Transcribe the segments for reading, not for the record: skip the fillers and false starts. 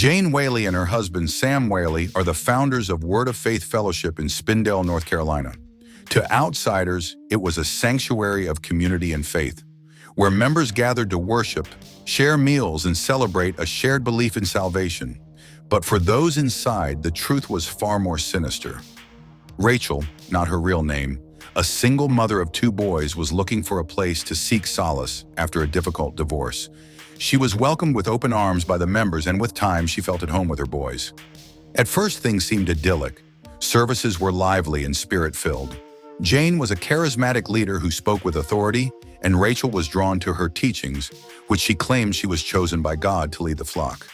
Jane Whaley and her husband Sam Whaley are the founders of Word of Faith Fellowship in Spindale, North Carolina. To outsiders, it was a sanctuary of community and faith, where members gathered to worship, share meals, and celebrate a shared belief in salvation. But for those inside, the truth was far more sinister. Rachel, not her real name, a single mother of two boys, was looking for a place to seek solace after a difficult divorce. She was welcomed with open arms by the members, and with time, she felt at home with her boys. At first, things seemed idyllic. Services were lively and spirit-filled. Jane was a charismatic leader who spoke with authority, and Rachel was drawn to her teachings, which she claimed she was chosen by God to lead the flock.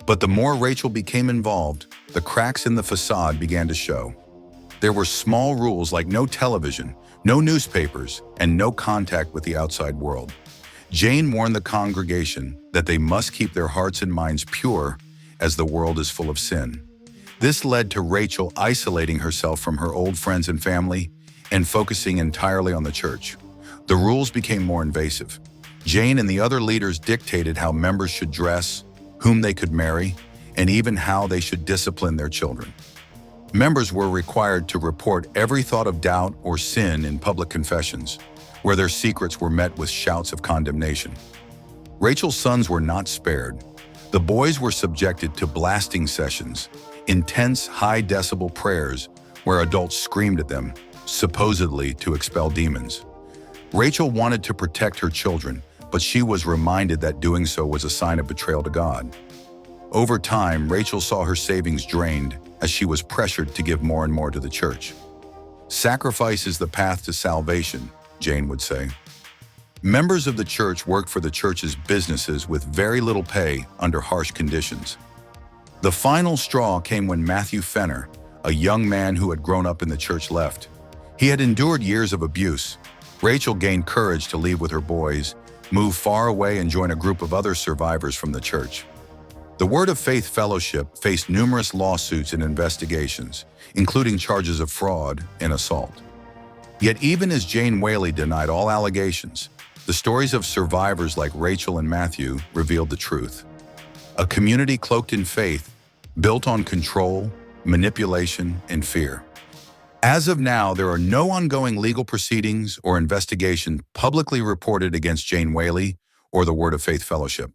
But the more Rachel became involved, the cracks in the facade began to show. There were small rules like no television, no newspapers, and no contact with the outside world. Jane warned the congregation that they must keep their hearts and minds pure as the world is full of sin. This led to Rachel isolating herself from her old friends and family and focusing entirely on the church. The rules became more invasive. Jane and the other leaders dictated how members should dress, whom they could marry, and even how they should discipline their children. Members were required to report every thought of doubt or sin in public confessions, where their secrets were met with shouts of condemnation. Rachel's sons were not spared. The boys were subjected to blasting sessions, intense high-decibel prayers where adults screamed at them, supposedly to expel demons. Rachel wanted to protect her children, but she was reminded that doing so was a sign of betrayal to God. Over time, Rachel saw her savings drained as she was pressured to give more and more to the church. Sacrifice is the path to salvation, Jane would say. Members of the church worked for the church's businesses with very little pay under harsh conditions. The final straw came when Matthew Fenner, a young man who had grown up in the church, left. He had endured years of abuse. Rachel gained courage to leave with her boys, move far away, and join a group of other survivors from the church. The Word of Faith Fellowship faced numerous lawsuits and investigations, including charges of fraud and assault. Yet even as Jane Whaley denied all allegations, the stories of survivors like Rachel and Matthew revealed the truth. A community cloaked in faith, built on control, manipulation, and fear. As of now, there are no ongoing legal proceedings or investigation publicly reported against Jane Whaley or the Word of Faith Fellowship.